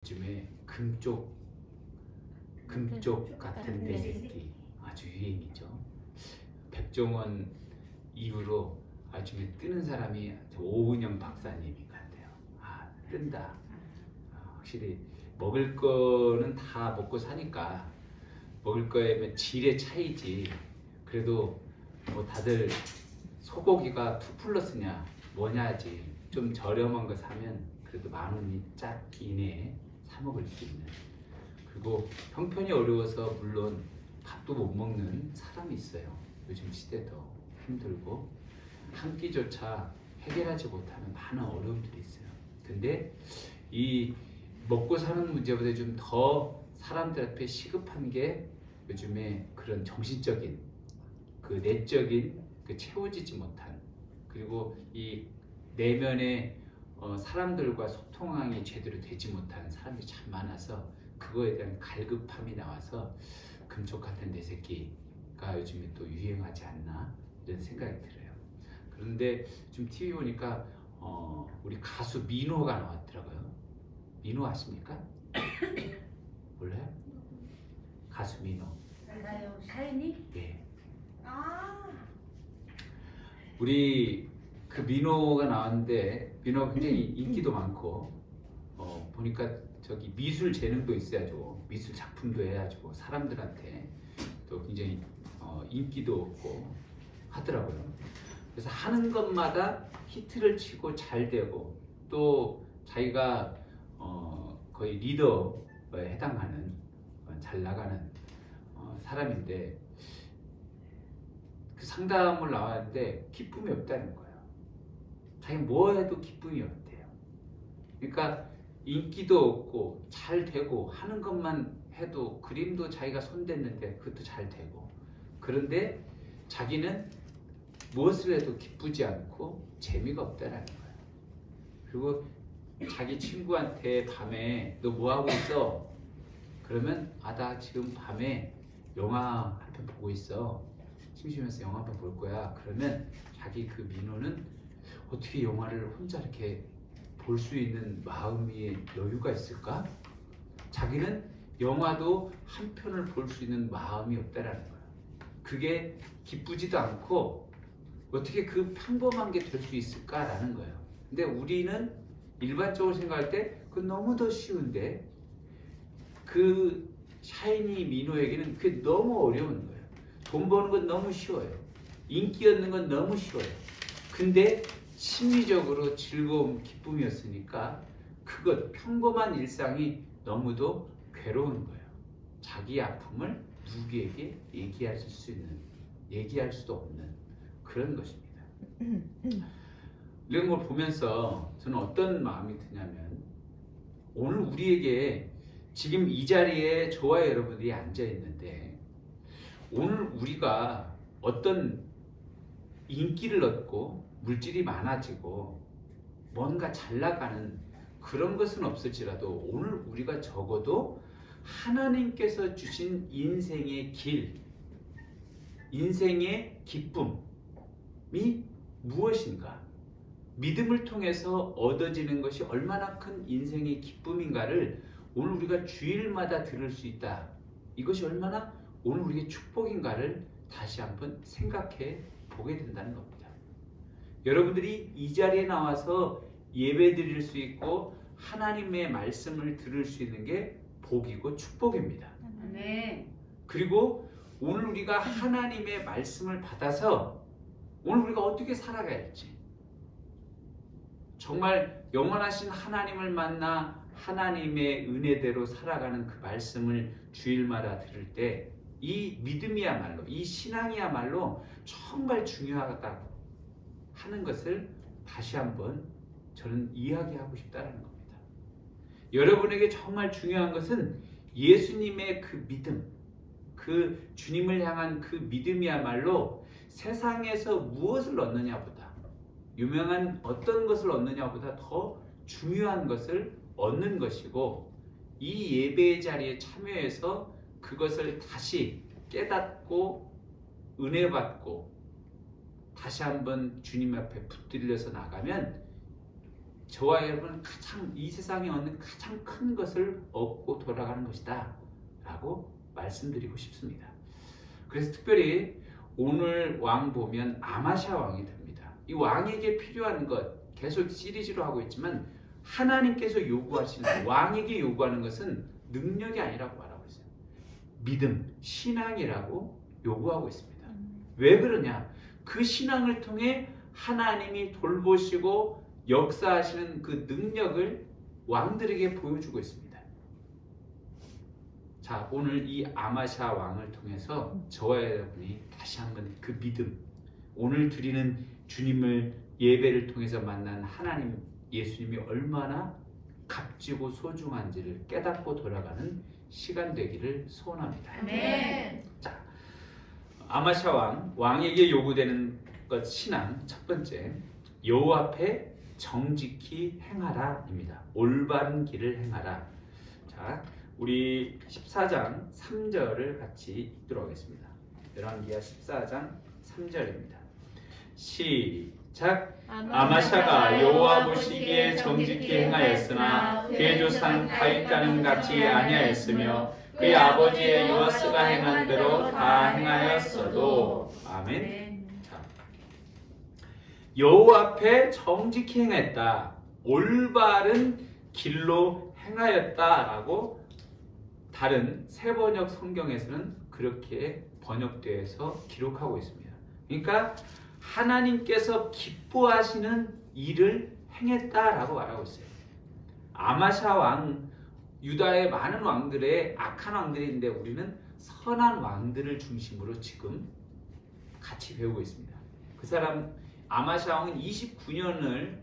요즘에 금쪽 같은 내 새끼 아주 유행이죠. 백종원 이후로 요즘에 뜨는 사람이 오은영 박사님인 것 같아요. 뜬다. 확실히 먹을 거는 다 먹고 사니까 먹을 거에 질의 차이지. 그래도 뭐 다들 소고기가 2+냐 뭐냐지. 좀 저렴한 거 사면 그래도 10,000원이 짝 이내에 사 먹을 수 있는. 그리고 형편이 어려워서 물론 밥도 못 먹는 사람이 있어요. 요즘 시대도 힘들고 한 끼조차 해결하지 못하는 많은 어려움들이 있어요. 근데 이 먹고 사는 문제보다 좀 더 사람들 앞에 시급한 게 요즘에 그런 정신적인 그 내적인 그 채워지지 못한, 그리고 이 내면의 사람들과 소통이 제대로 되지 못하는 사람들이 참 많아서 그거에 대한 갈급함이 나와서 금쪽 같은 내 새끼가 요즘에 또 유행하지 않나 이런 생각이 들어요. 그런데 좀 TV 보니까 우리 가수 민호가 나왔더라고요. 민호 아십니까? 몰라요? 가수 민호. 알아요. 샤이니? 예. 우리 그 민호가 나왔는데 민호가 굉장히 인기도 많고 보니까 저기 미술 재능도 있어야죠. 미술 작품도 해야죠. 사람들한테 또 굉장히 인기도 없고 하더라고요. 그래서 하는 것마다 히트를 치고 잘 되고 또 자기가 거의 리더에 해당하는 잘 나가는 사람인데 그 상담을 나왔는데 기쁨이 없다는 거예요. 자기 뭐 해도 기쁨이 없대요. 그러니까 인기도 없고 잘 되고 하는 것만 해도 그림도 자기가 손댔는데 그것도 잘 되고, 그런데 자기는 무엇을 해도 기쁘지 않고 재미가 없다는 거예요. 그리고 자기 친구한테 밤에 너 뭐하고 있어? 그러면 나 지금 밤에 영화 한 편 보고 있어. 심심해서 영화 한 편 볼 거야. 그러면 자기 그 민호는 어떻게 영화를 혼자 이렇게 볼 수 있는 마음의 여유가 있을까? 자기는 영화도 한 편을 볼 수 있는 마음이 없다라는 거야. 그게 기쁘지도 않고 어떻게 그 평범한 게 될 수 있을까라는 거예요. 근데 우리는 일반적으로 생각할 때 그건 너무 더 쉬운데 그 샤이니 민호에게는 그게 너무 어려운 거예요. 돈 버는 건 너무 쉬워요. 인기 얻는 건 너무 쉬워요. 근데 심리적으로 즐거움, 기쁨이었으니까 그것 평범한 일상이 너무도 괴로운 거예요. 자기 아픔을 누구에게 얘기할 수 있는, 얘기할 수도 없는 그런 것입니다. 이런 걸 보면서 저는 어떤 마음이 드냐면, 오늘 우리에게 지금 이 자리에 저와 여러분들이 앉아 있는데 오늘 우리가 어떤 인기를 얻고 물질이 많아지고 뭔가 잘 나가는 그런 것은 없을지라도 오늘 우리가 적어도 하나님께서 주신 인생의 길, 인생의 기쁨이 무엇인가, 믿음을 통해서 얻어지는 것이 얼마나 큰 인생의 기쁨인가를 오늘 우리가 주일마다 들을 수 있다. 이것이 얼마나 오늘 우리의 축복인가를 다시 한번 생각해 보게 된다는 겁니다. 여러분들이 이 자리에 나와서 예배 드릴 수 있고 하나님의 말씀을 들을 수 있는 게 복이고 축복입니다. 네. 그리고 오늘 우리가 하나님의 말씀을 받아서 오늘 우리가 어떻게 살아가야 할지, 정말 영원하신 하나님을 만나 하나님의 은혜대로 살아가는 그 말씀을 주일마다 들을 때 이 믿음이야말로, 이 신앙이야말로 정말 중요하다고 하는 것을 다시 한번 저는 이야기하고 싶다는 겁니다. 여러분에게 정말 중요한 것은 예수님의 그 믿음, 그 주님을 향한 그 믿음이야말로 세상에서 무엇을 얻느냐보다, 유명한 어떤 것을 얻느냐보다 더 중요한 것을 얻는 것이고, 이 예배의 자리에 참여해서 그것을 다시 깨닫고 은혜 받고 다시 한번 주님 앞에 붙들려서 나가면 저와 여러분은 가장 이 세상에 얻는 가장 큰 것을 얻고 돌아가는 것이다 라고 말씀드리고 싶습니다. 그래서 특별히 오늘 왕 보면 아마샤 왕이 됩니다. 이 왕에게 필요한 것 계속 시리즈로 하고 있지만 하나님께서 요구하시는 왕에게 요구하는 것은 능력이 아니라고 말하고 있어요. 믿음, 신앙이라고 요구하고 있습니다. 왜 그러냐? 그 신앙을 통해 하나님이 돌보시고 역사하시는 그 능력을 왕들에게 보여주고 있습니다. 자, 오늘 이 아마샤 왕을 통해서 저와 여러분이 다시 한번 그 믿음, 오늘 드리는 주님을 예배를 통해서 만난 하나님 예수님이 얼마나 값지고 소중한지를 깨닫고 돌아가는 시간 되기를 소원합니다. 아멘. 자, 아마샤 왕에게 요구되는 것 신앙 첫 번째, 여호와 앞에 정직히 행하라입니다. 올바른 길을 행하라. 자, 우리 14장 3절을 같이 읽도록 하겠습니다. 열왕기하 14장 3절입니다. 시작. 아마샤가 여호와 보시기에 정직히 행하였으나 그의 조상 다윗과는 같이 아니하였으며 그의 아버지의 요아스가 행한 대로 다 행하였어도. 아멘. 여호와 앞에 정직히 행했다. 올바른 길로 행하였다라고 다른 새 번역 성경에서는 그렇게 번역되어서 기록하고 있습니다. 그러니까 하나님께서 기뻐하시는 일을 행했다라고 말하고 있어요. 아마샤 왕, 유다의 많은 왕들의 악한 왕들이 있는데 우리는 선한 왕들을 중심으로 지금 같이 배우고 있습니다. 그 사람 아마샤 왕은 29년을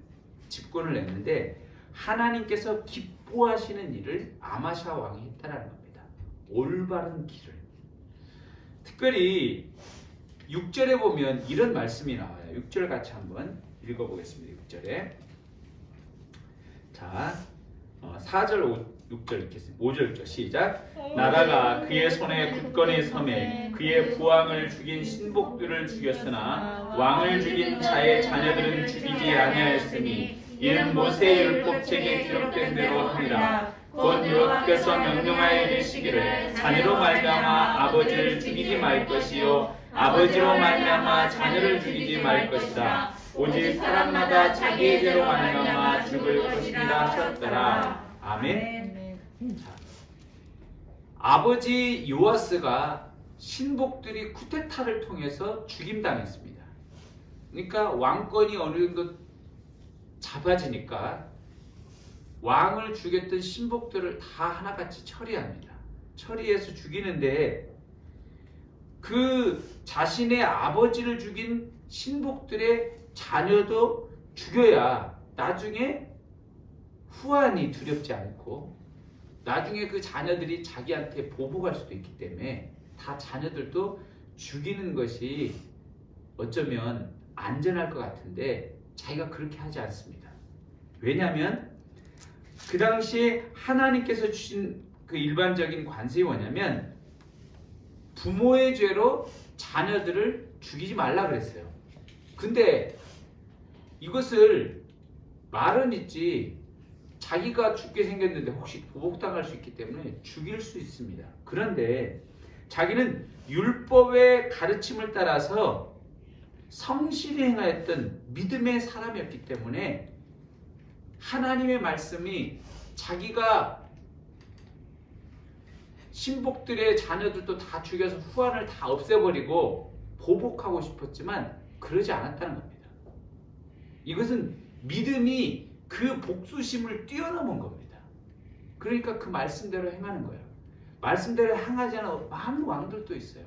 집권을 했는데 하나님께서 기뻐하시는 일을 아마샤 왕이 했다는 겁니다. 올바른 길을. 특별히 6절에 보면 이런 말씀이 나와요. 6절 같이 한번 읽어보겠습니다. 6절에. 자, 4절, 6절 읽겠습니다. 5절 6절 시작. 나라가 그의 손에 굳건히 섬에 그의 부왕을 죽인 신복들을 죽였으나 왕을 죽인 자의 자녀들은 죽이지 아니하였으니 이는 모세의 율법책에 기록된 대로 하니라. 곧 여호와께서 명령하여 이르시기를 자녀로 말미암아 아버지를 죽이지 말 것이요 아버지로 말미암아 자녀를 죽이지 말 것이다. 오직 사람마다 자기의 죄로 말미암아 죽을 것이라 하셨더라. 아멘. 자, 아버지 요아스가 신복들이 쿠데타를 통해서 죽임당했습니다. 그러니까 왕권이 어느 정도 잡아지니까 왕을 죽였던 신복들을 다 하나같이 처리합니다. 처리해서 죽이는데 그 자신의 아버지를 죽인 신복들의 자녀도 죽여야 나중에 후환이 두렵지 않고 나중에 그 자녀들이 자기한테 보복할 수도 있기 때문에 다 자녀들도 죽이는 것이 어쩌면 안전할 것 같은데 자기가 그렇게 하지 않습니다. 왜냐하면 그 당시에 하나님께서 주신 그 일반적인 관습이 뭐냐면 부모의 죄로 자녀들을 죽이지 말라 그랬어요. 근데 이것을 말은 있지 자기가 죽게 생겼는데 혹시 보복당할 수 있기 때문에 죽일 수 있습니다. 그런데 자기는 율법의 가르침을 따라서 성실히 행하였던 믿음의 사람이었기 때문에 하나님의 말씀이 자기가 신복들의 자녀들도 다 죽여서 후환을 다 없애버리고 보복하고 싶었지만 그러지 않았다는 겁니다. 이것은 믿음이 그 복수심을 뛰어넘은 겁니다. 그러니까 그 말씀대로 행하는 거예요. 말씀대로 행하지 않은 많은 왕들도 있어요.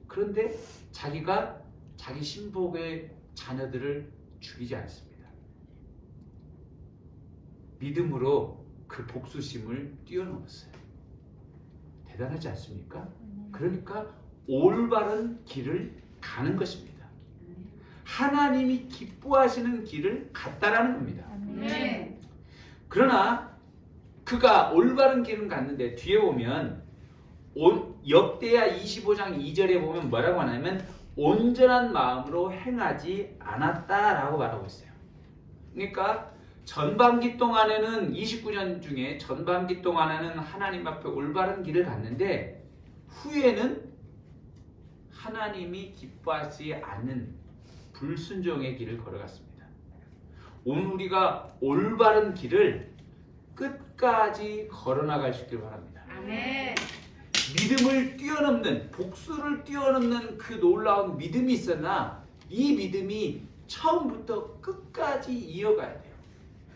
그런데 자기가 자기 신복의 자녀들을 죽이지 않습니다. 믿음으로 그 복수심을 뛰어넘었어요. 대단하지 않습니까? 그러니까 올바른 길을 가는 것입니다. 하나님이 기뻐하시는 길을 갔다라는 겁니다. 네. 그러나 그가 올바른 길을 갔는데 뒤에 보면 역대하 25장 2절에 보면 뭐라고 하냐면 온전한 마음으로 행하지 않았다라고 말하고 있어요. 그러니까 전반기 동안에는 29년 중에 전반기 동안에는 하나님 앞에 올바른 길을 갔는데 후에는 하나님이 기뻐하지 않는 불순종의 길을 걸어갔습니다. 오늘 우리가 올바른 길을 끝까지 걸어나갈 수 있길 바랍니다. 아멘. 믿음을 뛰어넘는, 복수를 뛰어넘는 그 놀라운 믿음이 있었나 이 믿음이 처음부터 끝까지 이어가야 돼요.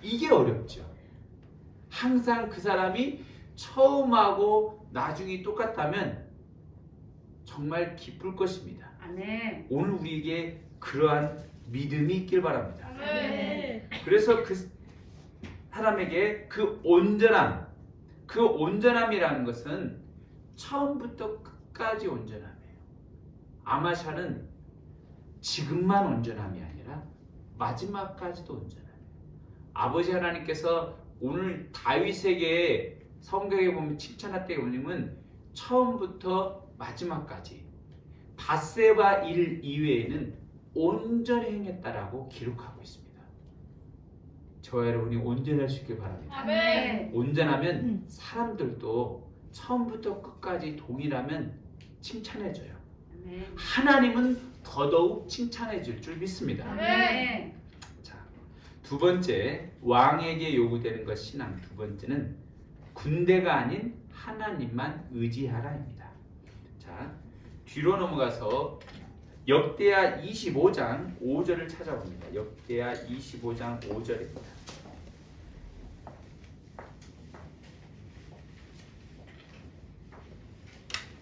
이게 어렵죠. 항상 그 사람이 처음하고 나중이 똑같다면 정말 기쁠 것입니다. 아멘. 오늘 우리에게 그러한 믿음이 있길 바랍니다. 아멘. 그래서 그 사람에게 그 온전함이라는 것은 처음부터 끝까지 온전함이에요. 아마샤는 지금만 온전함이 아니라 마지막까지도 온전함이에요. 아버지 하나님께서 오늘 다윗에게 성경에 보면 칭찬할 때 보면 처음부터 마지막까지 밧세바 일 이외에는 온전히 행했다라고 기록하고 있습니다. 저와 여러분이 온전할 수 있길 바랍니다. 아멘. 온전하면 사람들도 처음부터 끝까지 동일하면 칭찬해줘요. 아멘. 하나님은 더더욱 칭찬해줄 줄 믿습니다. 아멘. 자, 두 번째, 왕에게 요구되는 것 신앙 두 번째는 군대가 아닌 하나님만 의지하라입니다. 자, 뒤로 넘어가서 역대하 25장 5절을 찾아봅니다. 역대하 25장 5절입니다.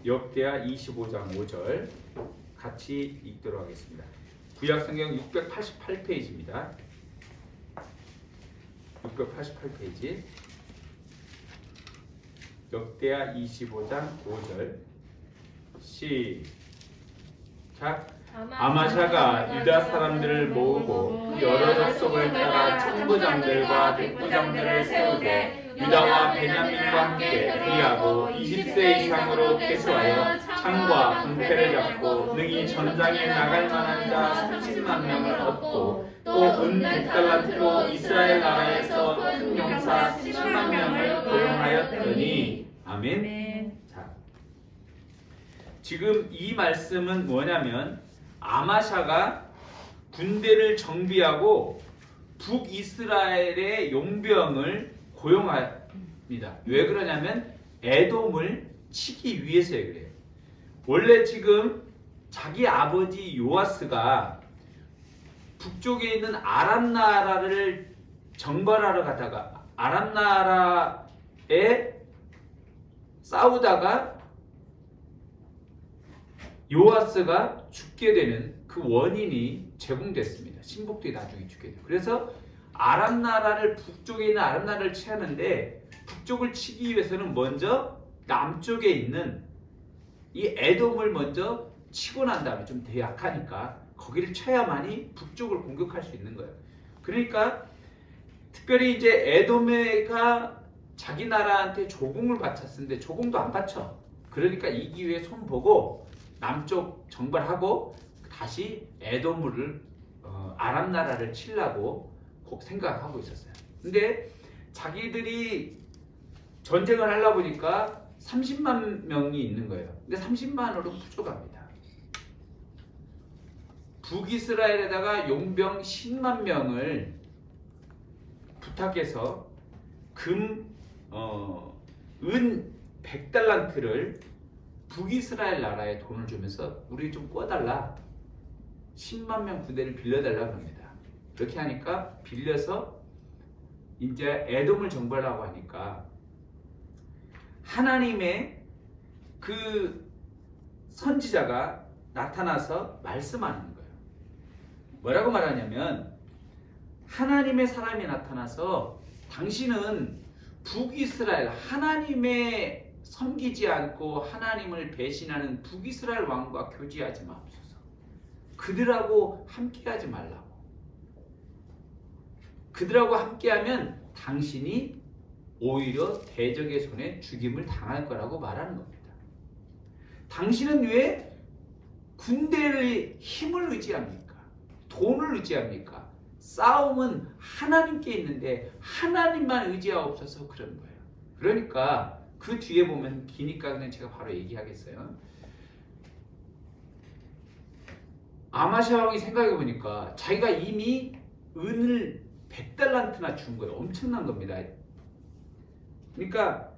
역대하 25장 5절 같이 읽도록 하겠습니다. 구약성경 688페이지입니다. 688페이지 역대하 25장 5절 시작. 아마샤가 유다 사람들을 모으고 여러 족속을 따라 천부장들과 백부장들을 세우되 유다와 베냐민과 함께 회의하고 20세 이상으로 계수하여 창과 방패를 잡고 능히 전장에 나갈 만한 자 30만 명을 얻고 또 은 100달란트로 이스라엘 나라에서 큰 용사 10만 명을 고용하였더니 아멘. 자, 지금 이 말씀은 뭐냐면 아마샤가 군대를 정비하고 북이스라엘의 용병을 고용합니다. 왜 그러냐면 에돔을 치기 위해서예요. 그래요. 원래 지금 자기 아버지 요아스가 북쪽에 있는 아람 나라를 정벌하러 가다가 아람 나라에 싸우다가 요아스가 죽게 되는 그 원인이 제공됐습니다. 신복들이 나중에 죽게 돼요. 그래서 아람 나라를 북쪽에 있는 아람 나라를 치하는데 북쪽을 치기 위해서는 먼저 남쪽에 있는 이 에돔을 먼저 치고 난 다음에 좀 더 약하니까 거기를 쳐야만이 북쪽을 공격할 수 있는 거예요. 그러니까 특별히 이제 에돔가 자기 나라한테 조공을 바쳤는데 조공도 안 바쳐. 그러니까 이 기회에 손 보고 남쪽 정벌하고 다시 에돔을 아람 나라를 치려고 생각하고 있었어요. 근데 자기들이 전쟁을 하려 보니까 30만 명이 있는 거예요. 근데 30만으로 부족합니다. 북이스라엘에다가 용병 10만 명을 부탁해서 은 100달란트를 북이스라엘 나라에 돈을 주면서 우리 좀 꿔달라. 10만 명 부대를 빌려달라고 합니다. 그렇게 하니까 빌려서 이제 에돔을 정벌하고 하니까 하나님의 그 선지자가 나타나서 말씀하는 거예요. 뭐라고 말하냐면 하나님의 사람이 나타나서 당신은 북이스라엘 하나님의 섬기지 않고 하나님을 배신하는 북이스라엘 왕과 교제하지 마옵소서. 그들하고 함께하지 말라고. 그들하고 함께하면 당신이 오히려 대적의 손에 죽임을 당할 거라고 말하는 겁니다. 당신은 왜 군대의 힘을 의지합니까? 돈을 의지합니까? 싸움은 하나님께 있는데 하나님만 의지하옵소서 그런 거예요. 그러니까 그 뒤에 보면 기니까 그냥 제가 바로 얘기하겠어요. 아마샤 왕이 생각해 보니까 자기가 이미 은을 100달란트나 준 거예요. 엄청난 겁니다. 그러니까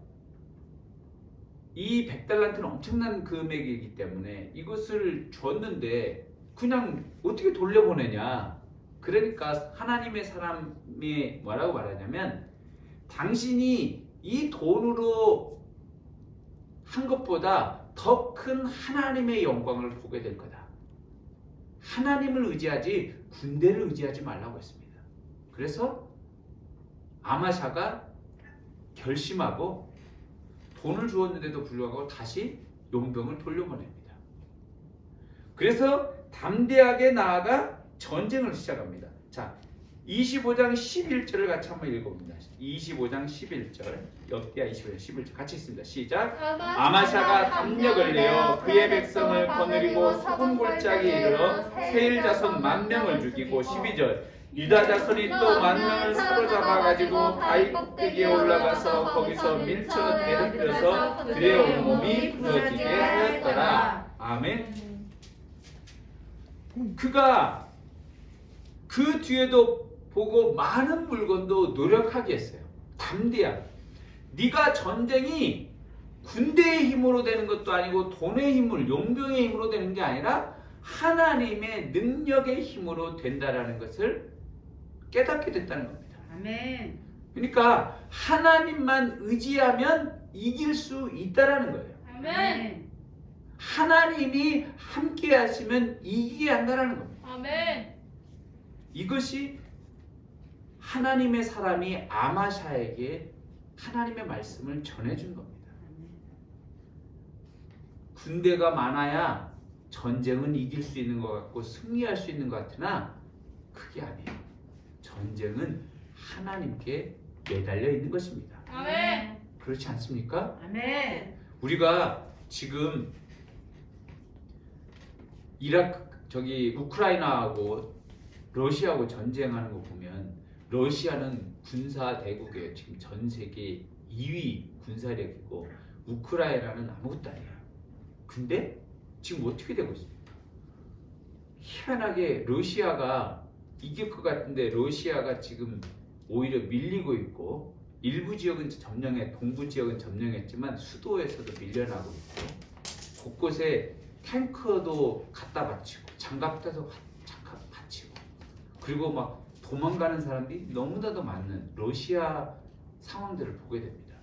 이 100달란트는 엄청난 금액이기 때문에 이것을 줬는데 그냥 어떻게 돌려보내냐. 그러니까 하나님의 사람이 뭐라고 말하냐면 당신이 이 돈으로 한 것보다 더 큰 하나님의 영광을 보게 될 거다. 하나님을 의지하지 군대를 의지하지 말라고 했습니다. 그래서 아마샤가 결심하고 돈을 주었는데도 불구하고 다시 용병을 돌려보냅니다. 그래서 담대하게 나아가 전쟁을 시작합니다. 자, 25장 11절을 같이 한번 읽어봅니다. 25장 11절, 역대하 25장 11절 같이 읽습니다. 시작. 아마샤가 담력을 내어 그의 백성을 거느리고 소금 골짜기에 이르러 세일 자손 10,000명을 죽이고 12절 유다 자손이 또 10,000명을 사로잡아 가지고 바위 꼭대기에 올라가서 거기서 밀쳐서 내려뜨려서 그의 온몸이 부러지게 하였더라. 아멘. 그가 그 뒤에도 보고 많은 물건도 노력하게 했어요. 담대하게. 네가 전쟁이 군대의 힘으로 되는 것도 아니고 돈의 힘을, 용병의 힘으로 되는 게 아니라 하나님의 능력의 힘으로 된다라는 것을 깨닫게 됐다는 겁니다. 아멘. 그러니까 하나님만 의지하면 이길 수 있다라는 거예요. 아멘. 하나님이 함께 하시면 이기게 한다라는 겁니다. 아멘. 이것이 하나님의 사람이 아마샤에게 하나님의 말씀을 전해준 겁니다. 군대가 많아야 전쟁은 이길 수 있는 것 같고 승리할 수 있는 것 같으나 그게 아니에요. 전쟁은 하나님께 매달려 있는 것입니다. 아멘. 그렇지 않습니까? 아멘. 우리가 지금 우크라이나하고 러시아하고 전쟁하는 거 보면 러시아는 군사 대국에 지금 전 세계 2위 군사력이고 우크라이나는 아무것도 아니에요. 근데 지금 어떻게 되고 있습니까? 희한하게 러시아가 이길 것 같은데 러시아가 지금 오히려 밀리고 있고 일부 지역은 동부 지역은 점령했지만 수도에서도 밀려나고 있고 곳곳에 탱크도 갖다 바치고 장갑도 바치고 그리고 막 도망가는 사람들이 너무나도 많은 러시아 상황들을 보게 됩니다.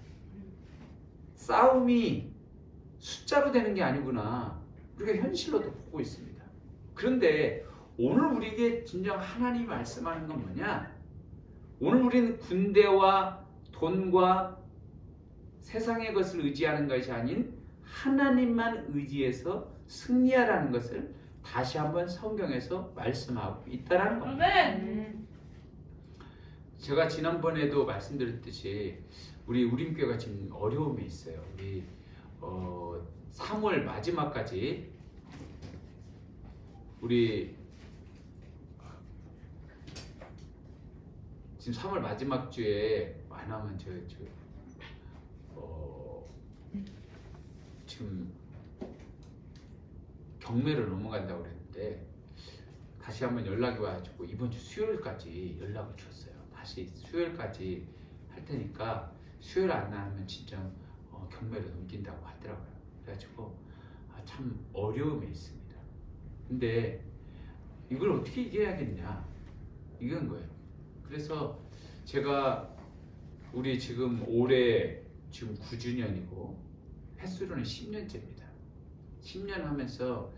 싸움이 숫자로 되는 게 아니구나. 우리가 현실로도 보고 있습니다. 그런데 오늘 우리에게 진정 하나님이 말씀하는 건 뭐냐? 오늘 우리는 군대와 돈과 세상의 것을 의지하는 것이 아닌 하나님만 의지해서 승리하라는 것을 다시 한번 성경에서 말씀하고 있다는 겁니다. 아멘. 제가 지난번에도 말씀드렸듯이 우리 우림교회가 지금 어려움이 있어요. 우리 3월 마지막까지 우리 지금 3월 마지막 주에 안 하면 지금 경매를 넘어간다고 그랬는데 다시 한번 연락이 와가지고 이번 주 수요일까지 연락을 줬어요. 다시 수요일까지 할 테니까 수요일 안 나면 진짜 경매를 넘긴다고 하더라고요. 그래가지고 참 어려움이 있습니다. 근데 이걸 어떻게 이겨야겠냐 이건 거예요. 그래서 제가 우리 지금 올해 지금 9주년이고 횟수로는 10년째입니다. 10년 하면서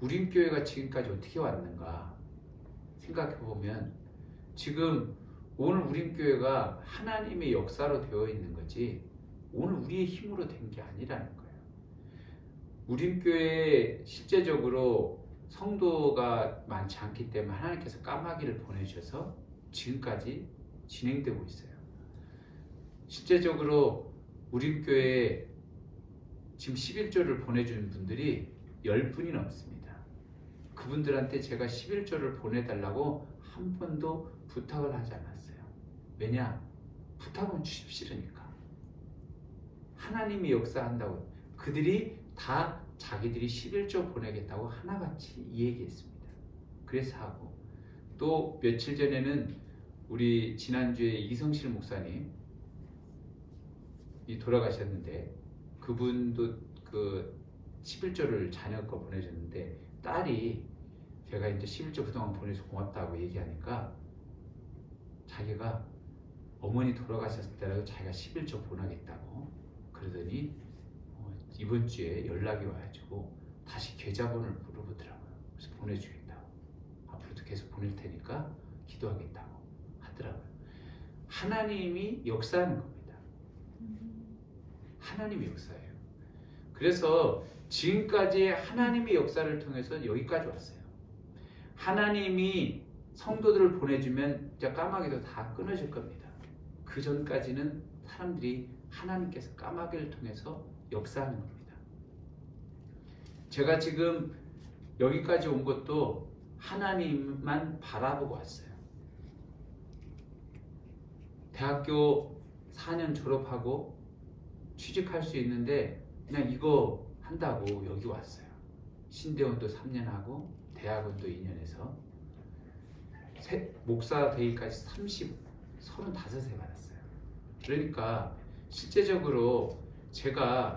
우림교회가 지금까지 어떻게 왔는가 생각해보면 지금 오늘 우림교회가 하나님의 역사로 되어 있는 거지 오늘 우리의 힘으로 된 게 아니라는 거예요. 우림교회 실제적으로 성도가 많지 않기 때문에 하나님께서 까마귀를 보내주셔서 지금까지 진행되고 있어요. 실제적으로 우림교회에 지금 11조를 보내주는 분들이 10분이 넘습니다. 그분들한테 제가 11조를 보내달라고 한 번도 부탁을 하지 않았어요. 왜냐? 부탁은 주기 싫으니까. 하나님이 역사한다고. 그들이 다 자기들이 11조 보내겠다고 하나같이 이 얘기했습니다. 그래서 하고, 또 며칠 전에는 우리 지난주에 이성실 목사님이 돌아가셨는데, 그분도 그 11조를 자녀 거 보내줬는데, 딸이 제가 이제 11조 그동안 보내서 고맙다고 얘기하니까 자기가 어머니 돌아가셨을 때라도 자기가 11조 보내겠다고 그러더니 이번 주에 연락이 와가지고 다시 계좌번호를 물어보더라고요. 그래서 보내주겠다고, 앞으로도 계속 보낼 테니까 기도하겠다고 하더라고요. 하나님이 역사하는 겁니다. 하나님이 역사예요. 그래서 지금까지 하나님의 역사를 통해서 여기까지 왔어요. 하나님이 성도들을 보내주면 이제 까마귀도 다 끊어질 겁니다. 그 전까지는 사람들이 하나님께서 까마귀를 통해서 역사하는 겁니다. 제가 지금 여기까지 온 것도 하나님만 바라보고 왔어요. 대학교 4년 졸업하고 취직할 수 있는데 그냥 이거 한다고 여기 왔어요. 신대원도 3년 하고 대학원도 2년 해서 목사 되기까지 35세 받았어요. 그러니까 실제적으로 제가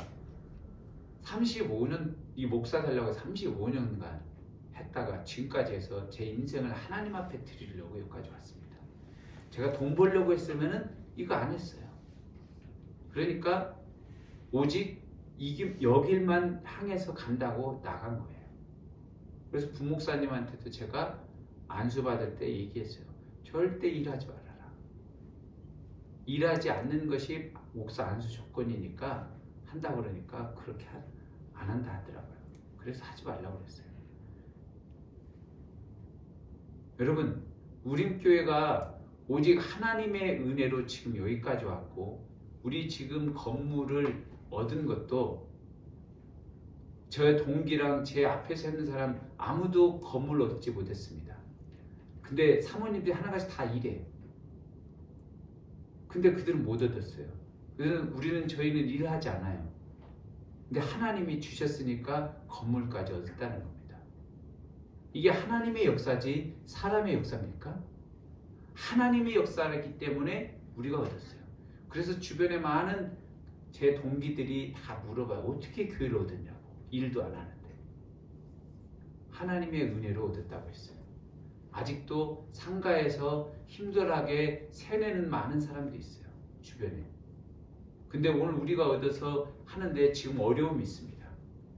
35년 이 목사 되려고 35년간 했다가 지금까지 해서 제 인생을 하나님 앞에 드리려고 여기까지 왔습니다. 제가 돈 벌려고 했으면은 이거 안 했어요. 그러니까 오직 여길만 향해서 간다고 나간 거예요. 그래서 부목사님한테도 제가 안수 받을 때 얘기했어요. 절대 일하지 말아라. 일하지 않는 것이 목사 안수 조건이니까 한다 그러니까 그렇게 안 한다 하더라고요. 그래서 하지 말라고 그랬어요. 여러분, 우림교회가 오직 하나님의 은혜로 지금 여기까지 왔고, 우리 지금 건물을 얻은 것도 저 동기랑 제 앞에서 있는 사람 아무도 건물을 얻지 못했습니다. 근데 사모님들이 하나같이 다 일해. 근데 그들은 못 얻었어요. 저희는 일을 하지 않아요. 근데 하나님이 주셨으니까 건물까지 얻었다는 겁니다. 이게 하나님의 역사지 사람의 역사입니까? 하나님의 역사이기 때문에 우리가 얻었어요. 그래서 주변에 많은 제 동기들이 다 물어봐요. 어떻게 교회를 얻었냐고. 일도 안 하는데. 하나님의 은혜로 얻었다고 했어요. 아직도 상가에서 힘들하게 세내는 많은 사람들이 있어요. 주변에. 근데 오늘 우리가 얻어서 하는데 지금 어려움이 있습니다.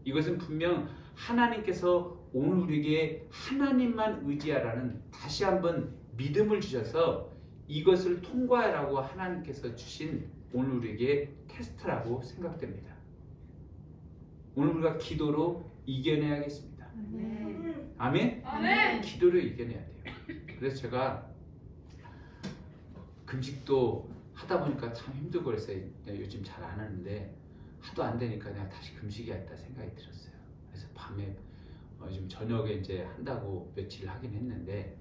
이것은 분명 하나님께서 오늘 우리에게 하나님만 의지하라는 다시 한번 믿음을 주셔서 이것을 통과하라고 하나님께서 주신 오늘 우리에게 테스트라고 생각됩니다. 오늘 우리가 기도로 이겨내야겠습니다. 아멘? 아멘. 기도로 이겨내야 돼요. 그래서 제가 금식도 하다 보니까 참 힘들고 그래서 요즘 잘 안 하는데 하도 안 되니까 내가 다시 금식해야겠다 생각이 들었어요. 그래서 밤에 요즘 저녁에 이제 한다고 며칠 하긴 했는데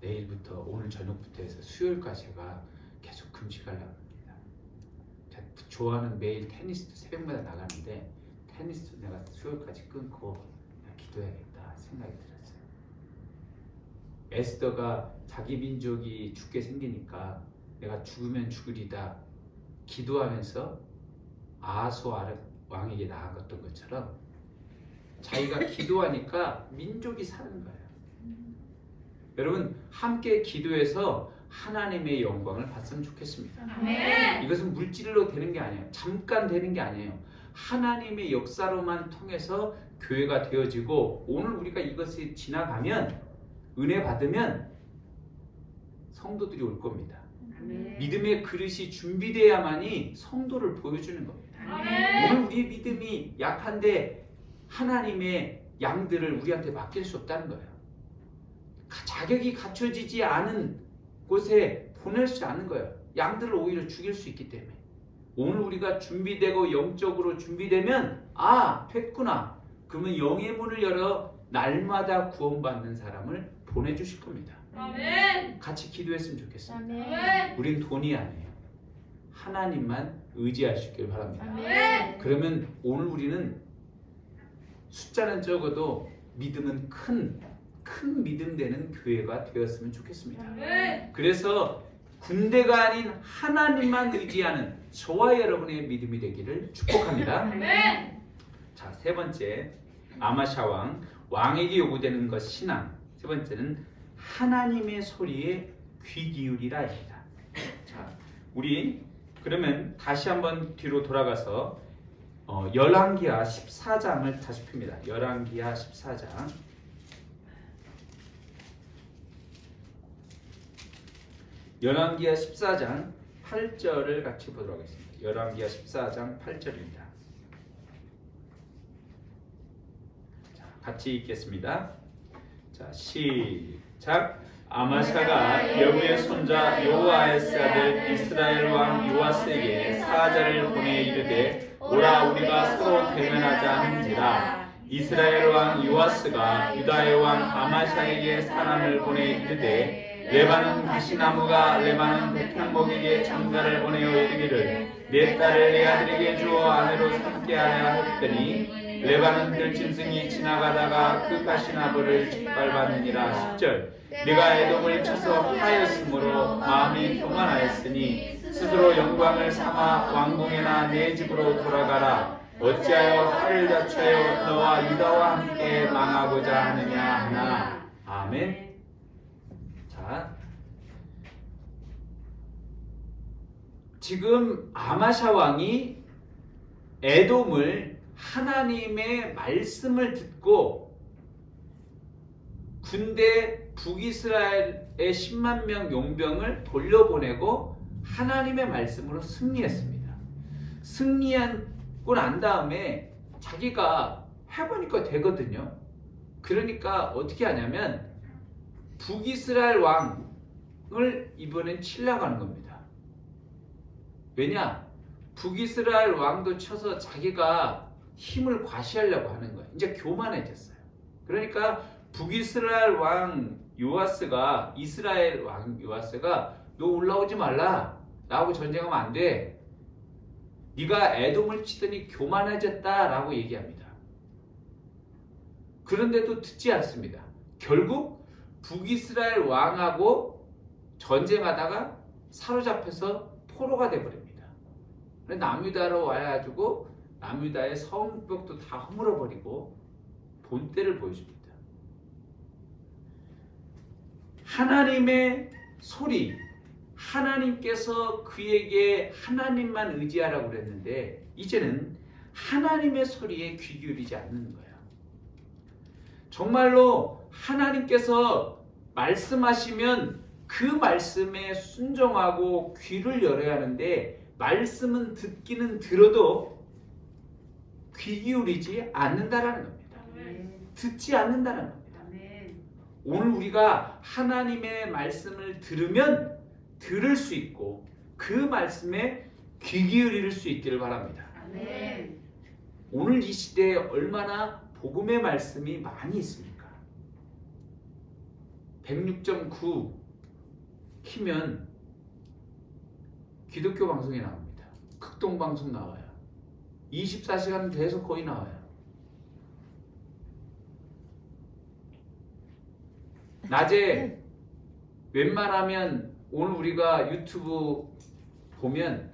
내일부터 오늘 저녁부터 해서 수요일까지 제가 계속 금식하려고 합니다. 제가 좋아하는 매일 테니스도 새벽마다 나가는데 테니스도 내가 수요일까지 끊고 기도해야겠다 생각이 들었어요. 에스더가 자기 민족이 죽게 생기니까 내가 죽으면 죽으리다 기도하면서 아하수아르 왕에게 나아갔던 것처럼 자기가 기도하니까 민족이 사는 거예요. 여러분 함께 기도해서 하나님의 영광을 봤으면 좋겠습니다. 아멘. 이것은 물질로 되는 게 아니에요. 잠깐 되는 게 아니에요. 하나님의 역사로만 통해서 교회가 되어지고 오늘 우리가 이것이 지나가면 은혜 받으면 성도들이 올 겁니다. 아멘. 믿음의 그릇이 준비되어야만이 성도를 보여주는 겁니다. 아멘. 오늘 우리의 믿음이 약한데 하나님의 양들을 우리한테 맡길 수 없다는 거예요. 자격이 갖춰지지 않은 곳에 보낼 수 않는 거예요. 양들을 오히려 죽일 수 있기 때문에. 오늘 우리가 준비되고 영적으로 준비되면 됐구나. 그러면 영의 문을 열어 날마다 구원받는 사람을 보내주실 겁니다. 아멘. 같이 기도했으면 좋겠습니다. 아멘. 우린 돈이 아니에요. 하나님만 의지할 수 있길 바랍니다. 아멘. 그러면 오늘 우리는 숫자는 적어도 믿음은 큰 믿음 되는 교회가 되었으면 좋겠습니다. 아멘. 그래서 군대가 아닌 하나님만 의지하는 저와 여러분의 믿음이 되기를 축복합니다. 아멘. 자, 세 번째, 아마샤 왕에게 요구되는 것 신앙. 세 번째는 하나님의 소리에 귀 기울이라입니다. 자, 우리 그러면 다시 한번 뒤로 돌아가서 열왕기하 14장을 다시 펴니다. 열왕기하 14장. 열왕기하 14장 8절을 같이 보도록 하겠습니다. 열왕기하 14장 8절입니다. 자, 같이 읽겠습니다. 자, 시작. 아마샤가 여부의 손자 요아스의 아들 이스라엘 왕 요아스에게 사자를 보내 이르되 오라 우리가 서로 대면하자 한지라. 이스라엘 왕 요아스가 유다의 왕 아마샤에게 사람을 보내 이르되 레바논 가시나무가 레바논 백향목에게 장자를 보내어 이르기를 내 딸을 내 아들에게 주어 아내로 삼게 하여 했더니 레바논 들짐승이 지나가다가 그 가시나무를 짓밟았느니라. 10절. 네가 에돔을 쳐서 하였으므로 마음이 교만하였으니 스스로 영광을 삼아 왕궁에나 내 집으로 돌아가라. 어찌하여 화를 자초하여 너와 유다와 함께 망하고자 하느냐 하나. 아멘. 자, 지금 아마샤 왕이 에돔을 하나님의 말씀을 듣고 군대 북이스라엘의 10만 명 용병을 돌려보내고 하나님의 말씀으로 승리했습니다. 승리하고 난 다음에 자기가 해보니까 되거든요. 그러니까 어떻게 하냐면 북이스라엘 왕을 이번엔 치려고 하는 겁니다. 왜냐? 북이스라엘 왕도 쳐서 자기가 힘을 과시하려고 하는 거예요. 이제 교만해졌어요. 그러니까 북이스라엘 왕 요아스가 이스라엘 왕 요아스가 너 올라오지 말라. 나하고 전쟁하면 안 돼. 네가 에돔을 치더니 교만해졌다 라고 얘기합니다. 그런데도 듣지 않습니다. 결국 북이스라엘 왕하고 전쟁하다가 사로잡혀서 포로가 돼버립니다. 남유다로 와가지고 남유다의 성벽도 다 허물어버리고 본때를 보여줍니다. 하나님의 소리, 하나님께서 그에게 하나님만 의지하라고 그랬는데 이제는 하나님의 소리에 귀 기울이지 않는 거예요. 정말로 하나님께서 말씀하시면 그 말씀에 순종하고 귀를 열어야 하는데 말씀은 듣기는 들어도 귀 기울이지 않는다라는 겁니다. 듣지 않는다는 겁니다. 오늘 우리가 하나님의 말씀을 들으면 들을 수 있고 그 말씀에 귀 기울일 수 있기를 바랍니다. 오늘 이 시대에 얼마나 복음의 말씀이 많이 있습니까? 106.9 키면 기독교 방송이 나옵니다. 극동 방송 나와요. 24시간 계속 거의 나와요. 낮에 웬만하면 오늘 우리가 유튜브 보면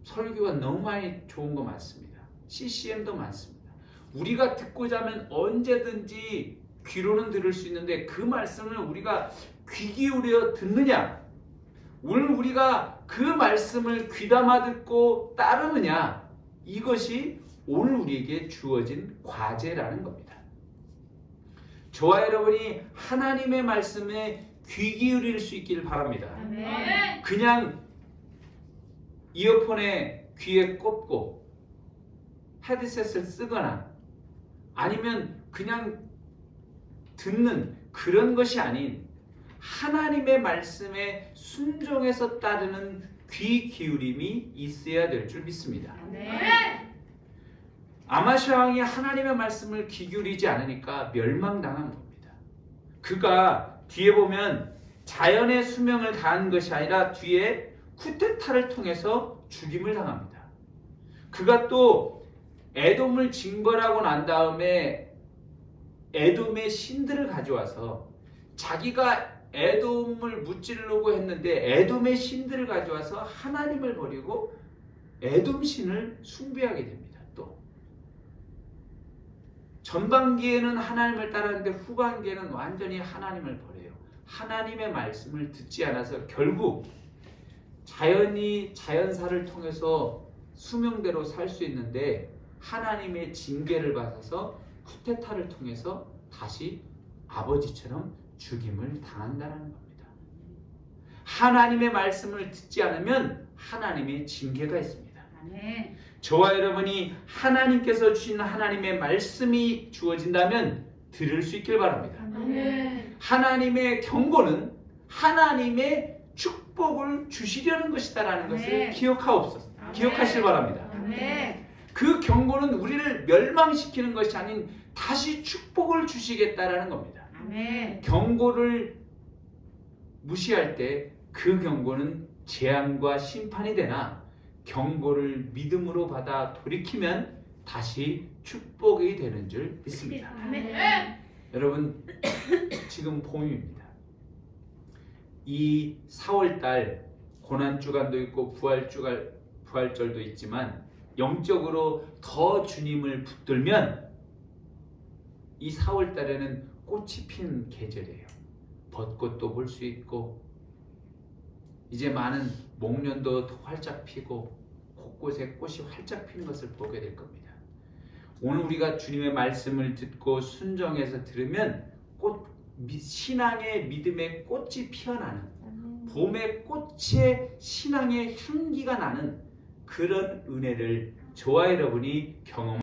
설교가 너무 많이 좋은 거 많습니다. CCM도 많습니다. 우리가 듣고자 하면 언제든지 귀로는 들을 수 있는데 그 말씀을 우리가 귀 기울여 듣느냐? 오늘 우리가 그 말씀을 귀담아 듣고 따르느냐? 이것이 오늘 우리에게 주어진 과제라는 겁니다. 저와 여러분이 하나님의 말씀에 귀 기울일 수 있기를 바랍니다. 그냥 이어폰에 귀에 꽂고 헤드셋을 쓰거나 아니면 그냥 듣는 그런 것이 아닌 하나님의 말씀에 순종해서 따르는 귀 기울임이 있어야 될 줄 믿습니다. 아마샤 왕이 하나님의 말씀을 귀 기울이지 않으니까 멸망당한 겁니다. 그가 뒤에 보면 자연의 수명을 다한 것이 아니라 뒤에 쿠데타를 통해서 죽임을 당합니다. 그가 또 에돔을 징벌하고 난 다음에 에돔의 신들을 가져와서 자기가 에돔을 무찌르려고 했는데 에돔의 신들을 가져와서 하나님을 버리고 에돔 신을 숭배하게 됩니다. 또 전반기에는 하나님을 따랐는데 후반기에는 완전히 하나님을 버려요. 하나님의 말씀을 듣지 않아서 결국 자연사를 통해서 수명대로 살 수 있는데 하나님의 징계를 받아서 쿠데타를 통해서 다시 아버지처럼 죽임을 당한다는 겁니다. 하나님의 말씀을 듣지 않으면 하나님의 징계가 있습니다. 아멘. 저와 여러분이 하나님께서 주신 하나님의 말씀이 주어진다면 들을 수 있길 바랍니다. 아멘. 하나님의 경고는 하나님의 축복을 주시려는 것이다라는 것을 기억하시길 바랍니다. 아멘. 그 경고는 우리를 멸망시키는 것이 아닌 다시 축복을 주시겠다라는 겁니다. 아멘. 경고를 무시할 때 그 경고는 재앙과 심판이 되나 경고를 믿음으로 받아 돌이키면 다시 축복이 되는 줄 믿습니다. 아멘. 여러분 지금 봄입니다. 이 4월달 고난주간도 있고 부활절도 있지만 영적으로 더 주님을 붙들면 이 4월달에는 꽃이 피는 계절이에요. 벚꽃도 볼 수 있고 이제 많은 목련도 더 활짝 피고 곳곳에 꽃이 활짝 피는 것을 보게 될 겁니다. 오늘 우리가 주님의 말씀을 듣고 순종해서 들으면 신앙의 믿음의 꽃이 피어나는 봄의 꽃에 신앙의 향기가 나는 그런 은혜를 저와 여러분이 경험